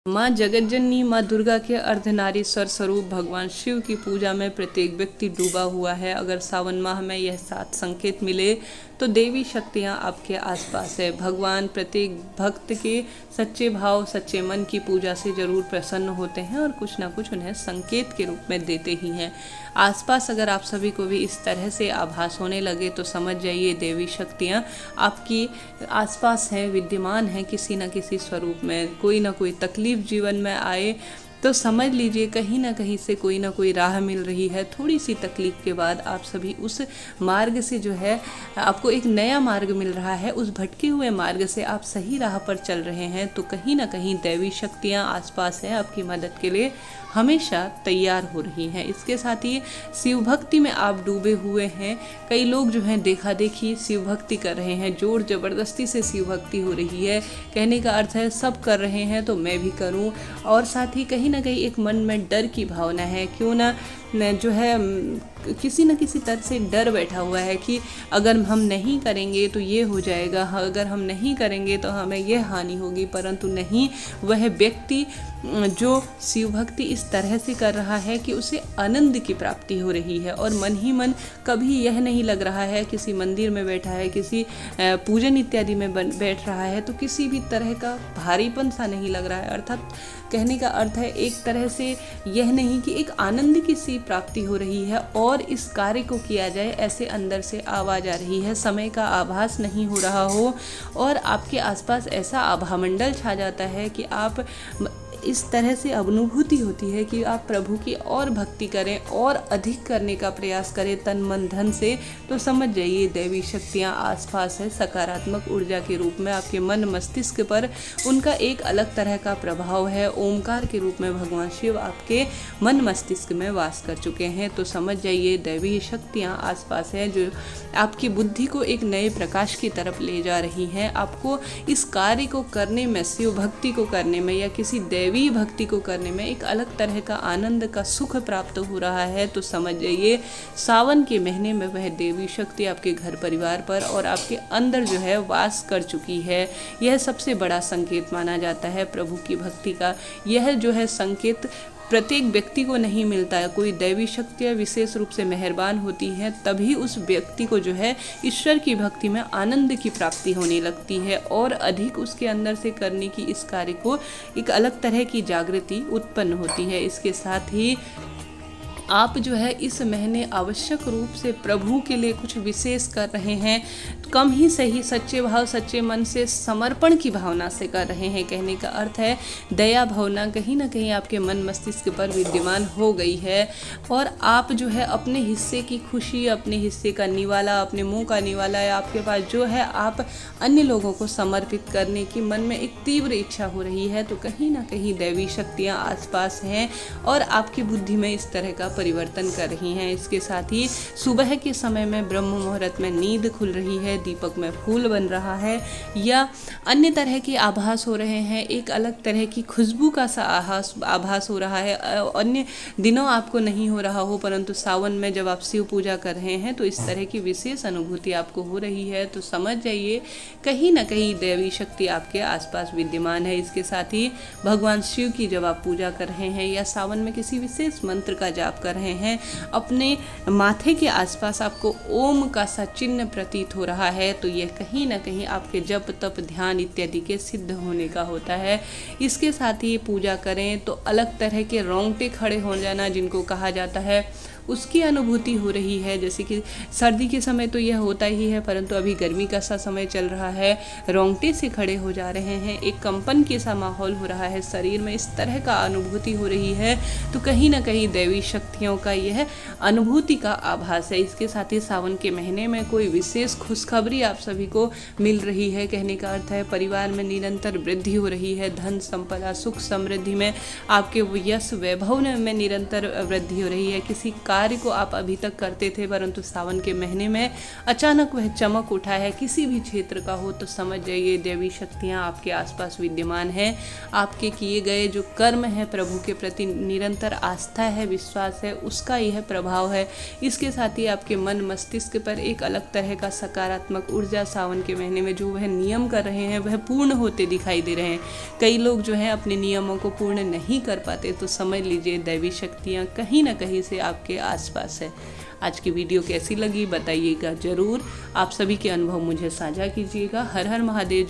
माँ जगतजननी माँ दुर्गा के अर्धनारीश्वर स्वरूप भगवान शिव की पूजा में प्रत्येक व्यक्ति डूबा हुआ है। अगर सावन माह में यह 7 संकेत मिले तो देवी शक्तियाँ आपके आसपास है। भगवान प्रत्येक भक्त के सच्चे भाव सच्चे मन की पूजा से जरूर प्रसन्न होते हैं और कुछ ना कुछ उन्हें संकेत के रूप में देते ही हैं। आसपास अगर आप सभी को भी इस तरह से आभास होने लगे तो समझ जाइए देवी शक्तियाँ आपकी आसपास हैं, विद्यमान हैं किसी न किसी स्वरूप में। कोई ना कोई तकलीफ जीवन में आए तो समझ लीजिए कहीं ना कहीं से कोई ना कोई राह मिल रही है। थोड़ी सी तकलीफ के बाद आप सभी उस मार्ग से जो है आपको एक नया मार्ग मिल रहा है, उस भटके हुए मार्ग से आप सही राह पर चल रहे हैं। तो कहीं ना कहीं दैवी शक्तियाँ आसपास हैं, आपकी मदद के लिए हमेशा तैयार हो रही हैं। इसके साथ ही शिव भक्ति में आप डूबे हुए हैं। कई लोग जो हैं देखा देखी शिव भक्ति कर रहे हैं, जोर ज़बरदस्ती से शिव भक्ति हो रही है। कहने का अर्थ है सब कर रहे हैं तो मैं भी करूं। और साथ ही कहीं ना कहीं एक मन में डर की भावना है, क्यों ना जो है किसी न किसी तरह से डर बैठा हुआ है कि अगर हम नहीं करेंगे तो ये हो जाएगा, अगर हम नहीं करेंगे तो हमें यह हानि होगी। परंतु नहीं, वह व्यक्ति जो शिव भक्ति इस तरह से कर रहा है कि उसे आनंद की प्राप्ति हो रही है और मन ही मन कभी यह नहीं लग रहा है किसी मंदिर में बैठा है, किसी पूजन इत्यादि में बैठ रहा है तो किसी भी तरह का भारीपन सा नहीं लग रहा है। अर्थात कहने का अर्थ है एक तरह से यह नहीं कि एक आनंद की सी प्राप्ति हो रही है और इस कार्य को किया जाए ऐसे अंदर से आवाज़ आ रही है, समय का आभास नहीं हो रहा हो और आपके आसपास ऐसा आभामंडल छा जाता है कि आप इस तरह से अनुभूति होती है कि आप प्रभु की और भक्ति करें और अधिक करने का प्रयास करें तन मन धन से। तो समझ जाइए देवी शक्तियाँ आसपास है, सकारात्मक ऊर्जा के रूप में आपके मन मस्तिष्क पर उनका एक अलग तरह का प्रभाव है। ओमकार के रूप में भगवान शिव आपके मन मस्तिष्क में वास कर चुके हैं। तो समझ जाइए देवी शक्तियाँ आसपास है जो आपकी बुद्धि को एक नए प्रकाश की तरफ ले जा रही हैं। आपको इस कार्य को करने में, शिव भक्ति को करने में या किसी देवी भक्ति को करने में एक अलग तरह का आनंद का सुख प्राप्त हो रहा है। तो समझ जाइए सावन के महीने में वह देवी शक्ति आपके घर परिवार पर और आपके अंदर जो है वास कर चुकी है। यह सबसे बड़ा संकेत माना जाता है प्रभु की भक्ति का। यह जो है संकेत प्रत्येक व्यक्ति को नहीं मिलता है। कोई दैवी शक्तियाँ विशेष रूप से मेहरबान होती हैं तभी उस व्यक्ति को जो है ईश्वर की भक्ति में आनंद की प्राप्ति होने लगती है और अधिक उसके अंदर से करने की इस कार्य को एक अलग तरह की जागृति उत्पन्न होती है। इसके साथ ही आप जो है इस महीने आवश्यक रूप से प्रभु के लिए कुछ विशेष कर रहे हैं, कम ही सही सच्चे भाव सच्चे मन से समर्पण की भावना से कर रहे हैं। कहने का अर्थ है दया भावना कहीं ना कहीं आपके मन मस्तिष्क पर विद्यमान हो गई है और आप जो है अपने हिस्से की खुशी, अपने हिस्से का निवाला, अपने मुंह का निवाला या आपके पास जो है आप अन्य लोगों को समर्पित करने की मन में एक तीव्र इच्छा हो रही है। तो कहीं ना कहीं दैवी शक्तियाँ आसपास हैं और आपकी बुद्धि में इस तरह का परिवर्तन कर रही हैं। इसके साथ ही सुबह के समय में ब्रह्म मुहूर्त में नींद खुल रही है, दीपक में फूल बन रहा है या अन्य तरह के आभास हो रहे हैं, एक अलग तरह की खुशबू का सा आभास हो रहा है। अन्य दिनों आपको नहीं हो रहा हो परंतु सावन में जब आप शिव पूजा कर रहे हैं तो इस तरह की विशेष अनुभूति आपको हो रही है। तो समझ जाइए कहीं ना कहीं देवी शक्ति आपके आसपास विद्यमान है। इसके साथ ही भगवान शिव की जब आप पूजा कर रहे हैं या सावन में किसी विशेष मंत्र का जाप कर रहे हैं, अपने माथे के आसपास आपको ओम का सा चिन्ह प्रतीत हो रहा है तो यह कहीं ना कहीं आपके जप तप ध्यान इत्यादि के सिद्ध होने का होता है। इसके साथ ही पूजा करें तो अलग तरह के रोंगटे खड़े हो जाना जिनको कहा जाता है उसकी अनुभूति हो रही है। जैसे कि सर्दी के समय तो यह होता ही है परंतु अभी गर्मी का सा समय चल रहा है, रोंगटे से खड़े हो जा रहे हैं, एक कंपन के सा माहौल हो रहा है, शरीर में इस तरह का अनुभूति हो रही है। तो कहीं ना कहीं दैवी शक्तियों का यह अनुभूति का आभास है। इसके साथ ही सावन के महीने में कोई विशेष खुशखबरी आप सभी को मिल रही है। कहने का अर्थ है परिवार में निरंतर वृद्धि हो रही है, धन संपदा सुख समृद्धि में आपके यश वैभव में निरंतर वृद्धि हो रही है। किसी कार्य को आप अभी तक करते थे, परंतु सावन के महीने में अचानक वह चमक उठा है, किसी भी क्षेत्र का हो, तो समझ जाइए देवी शक्तियाँ आपके आसपास विद्यमान हैं। आपके किए गए जो कर्म है, प्रभु के प्रति निरंतर आस्था है, विश्वास है, उसका यह प्रभाव है। इसके साथ ही आपके मन मस्तिष्क पर एक अलग तरह का सकारात्मक ऊर्जा सावन के महीने में जो वह नियम कर रहे हैं वह पूर्ण होते दिखाई दे रहे हैं। कई लोग जो हैं अपने नियमों को पूर्ण नहीं कर पाते, तो समझ लीजिए दैवी शक्तियाँ कहीं ना कहीं से आपके आसपास है। आज की वीडियो कैसी लगी बताइएगा ज़रूर। आप सभी के अनुभव मुझे साझा कीजिएगा। हर हर महादेव।